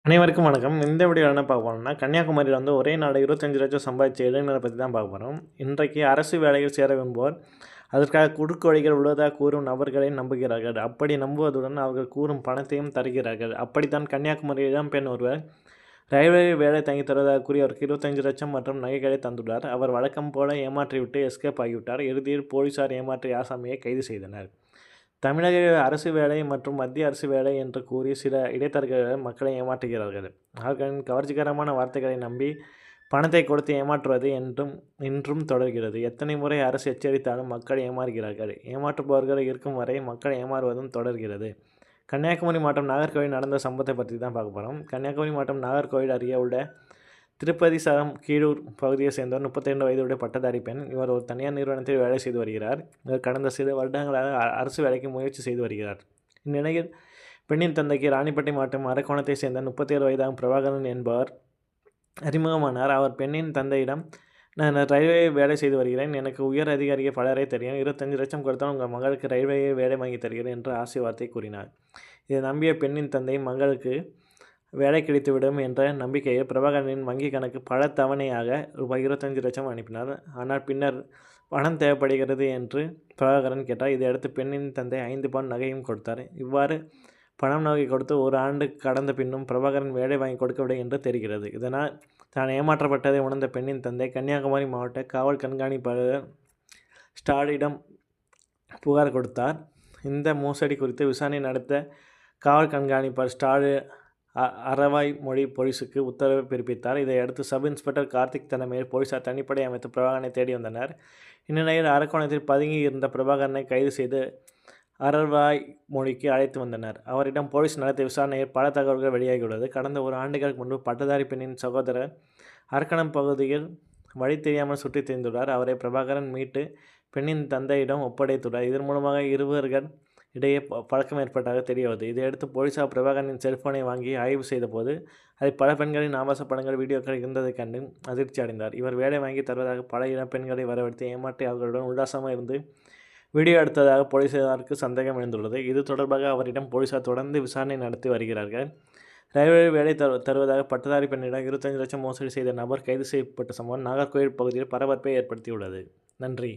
அனைவருக்கும் வணக்கம். இந்த வீடியோல என்ன பார்க்க போறோம்னா, கன்னியாகுமரியில ஒரே நாள்ல 25,00,000 சம்பாதிச்ச இளைஞர பத்தி தான் பார்க்க போறோம். இன்றைக்கு அரசு வேலையில் சேர விரும்புவோர், அதற்காக குறுக்கு வழிகள் உள்ளதாக கூறும் நபர்களை நம்புகிறார்கள். அப்படி நம்புவதுடன் அவர்கள் கூறும் பணத்தையும் தருகிறார்கள். அப்படித்தான் கன்னியாகுமரி இளம்பெண் ஒருவர் ரயில்வேயில் வேலை தங்கித் தருவதாக கூறி அவருக்கு 25,00,000 மற்றும் நகைகளை தந்துள்ளார். அவர் வழக்கம் போல ஏமாற்றிவிட்டு எஸ்கேப் ஆகிவிட்டார். இறுதியில் போலீசார் ஏமாற்றிய ஆசாமியை கைது செய்தனர். தமிழக அரசு வேலை மற்றும் மத்திய அரசு வேலை என்று கூறி சில இடைத்தரகர்கள் மக்களை ஏமாற்றுகிறார்கள். அவர்களின் கவர்ச்சிகரமான வார்த்தைகளை நம்பி பணத்தை கொடுத்து ஏமாற்றுவது இன்றும் தொடர்கிறது. எத்தனை முறை அரசு எச்சரித்தாலும் மக்கள் ஏமாறுகிறார்கள். ஏமாற்றுபவர்கள் இருக்கும் வரை மக்கள் ஏமாறுவதும் தொடர்கிறது. கன்னியாகுமரி மாவட்டம் நாகர்கோவில் நடந்த சம்பவத்தை பற்றி தான் பார்க்க போகிறோம். கன்னியாகுமரி மாவட்டம் நாகர்கோவில் அருகே உள்ள திருப்பதி சரம் கீழூர் பகுதியைச் சேர்ந்தவர் 32 வயதுடைய பட்டதாரி பெண். இவர் ஒரு தனியார் நிறுவனத்தில் வேலை செய்து வருகிறார். இவர் கடந்த சில வருடங்களாக அரசு வேலைக்கு முயற்சி செய்து வருகிறார். இந்நிலையில் பெண்ணின் தந்தைக்கு ராணிப்பேட்டை மாவட்டம் அரக்கோணத்தைச் சேர்ந்த 37 வயதாகும் பிரபாகரன் என்பவர் அறிமுகமானார். அவர் பெண்ணின் தந்தையிடம், நான் ரயில்வே வேலை செய்து வருகிறேன். எனக்கு உயர் அதிகாரிகள் பலரை தெரியும். 25,00,000 கொடுத்தால் உங்கள் மகளுக்கு ரயில்வே வேலை வாங்கி தருகிறேன் என்று ஆசை வார்த்தை கூறினார். இதை நம்பிய பெண்ணின் தந்தை மகளுக்கு வேலை கிடைத்துவிடும் என்ற நம்பிக்கையில் பிரபாகரனின் வங்கிக் கணக்கு பல தவணையாக ரூபாய் 25,00,000 அனுப்பினார். ஆனால் பின்னர் பணம் தேவைப்படுகிறது என்று பிரபாகரன் கேட்டார். இதையடுத்து பெண்ணின் தந்தை 5 பவுன் நகையும் கொடுத்தார். இவ்வாறு பணம் நகை கொடுத்து ஒரு ஆண்டு கடந்த பின்னும் பிரபாகரன் வேலை வாங்கி கொடுக்கவில்லை என்று தெரிகிறது. இதனால் தான் ஏமாற்றப்பட்டதை உணர்ந்த பெண்ணின் தந்தை கன்னியாகுமரி மாவட்ட காவல் கண்காணிப்பாளர் ஸ்டாலிடம் புகார் கொடுத்தார். இந்த மோசடி குறித்து விசாரணை நடத்த காவல் கண்காணிப்பாளர் ஸ்டாலி அரவாய் மொழி போலீஸுக்கு உத்தரவு பிறப்பித்தார். இதையடுத்து சப் இன்ஸ்பெக்டர் கார்த்திக் தலைமையில் போலீசார் தனிப்படை அமைத்து பிரபாகரனை தேடி வந்தனர். இந்நிலையில் அரக்கோணத்தில் பதுங்கி இருந்த பிரபாகரனை கைது செய்து அரவாய் மொழிக்கு அழைத்து வந்தனர். அவரிடம் போலீஸ் நடத்திய விசாரணையில் பல தகவல்கள் வெளியாகியுள்ளது. கடந்த ஒரு ஆண்டுகளுக்கு முன்பு பட்டதாரி பெண்ணின் சகோதரர் அரக்கணம் பகுதியில் வழி தெரியாமல் சுற்றித் திரிந்துள்ளார். அவரை பிரபாகரன் மீட்டு பெண்ணின் தந்தையிடம் ஒப்படைத்துள்ளார். இதன் மூலமாக இருவர்கள் இடையே பழக்கம் ஏற்பட்டதாக தெரியவருது. இதையடுத்து போலீசார் பிரபாகரனின் செல்போனை வாங்கி ஆய்வு செய்தபோது அதில் பல பெண்களின் ஆபாச படங்கள், வீடியோக்கள் இருந்ததைக் கண்டு அதிர்ச்சி அடைந்தார். இவர் வேலை வாங்கி தருவதாக பல இளம்பெண்களை வரவழைத்து ஏமாற்றி அவர்களுடன் உல்லாசமாக இருந்து வீடியோ எடுத்ததாக போலீசாருக்கு சந்தேகம் எழுந்துள்ளது. இது தொடர்பாக அவரிடம் போலீசார் தொடர்ந்து விசாரணை நடத்தி வருகிறார்கள். ரயில்வே வேலை தருவதாக பட்டதாரி பெண்ணிடம் 25,00,000 மோசடி செய்த நபர் கைது செய்யப்பட்ட சம்பவம் நாகர்கோவில் பகுதியில் பரபரப்பை ஏற்படுத்தியுள்ளது. நன்றி.